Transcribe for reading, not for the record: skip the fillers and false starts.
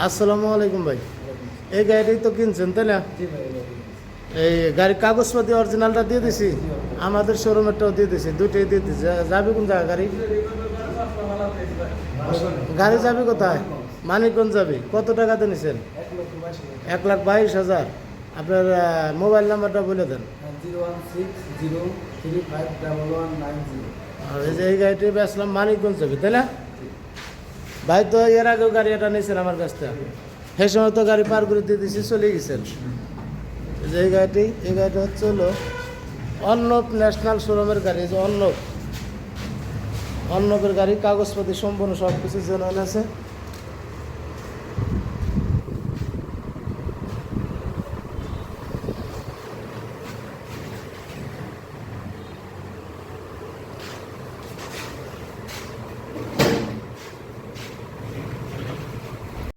আসসালামু আলাইকুম ভাই। এই গাড়িটাই তো কিনছেন তাই না? এই গাড়ির কাগজপাতি অরিজিনালটা দিয়ে দিছি, আমাদের শোরুমেরটাও দিয়ে দিছি, দুটোই দিয়ে দিছি। যাবে কোন জায়গা গাড়ি? গাড়ি যাবে কোথায়? মানিকগঞ্জ যাবে। কত টাকাতে নিছেন? 1,22,000। আপনার মোবাইল নাম্বারটা বলে দেন। 01603511190। আর এই যে এই গাড়িটি বেসলাম মানিকগঞ্জ যাবে তাই না? ভাই তো এর আগেও গাড়ি এটা নিয়েছেন আমার কাছ থেকে, সেই সময় তো গাড়ি পার করে দিয়ে দিয়েছি, চলে গেছেন। এই যে এই গাড়িটা হচ্ছে হলো অর্ণব ন্যাশনাল শোরুমের গাড়ি। এই যে অর্ণবের গাড়ি, কাগজপাতি সম্পূর্ণ সব কিছু জেনুইন আছে।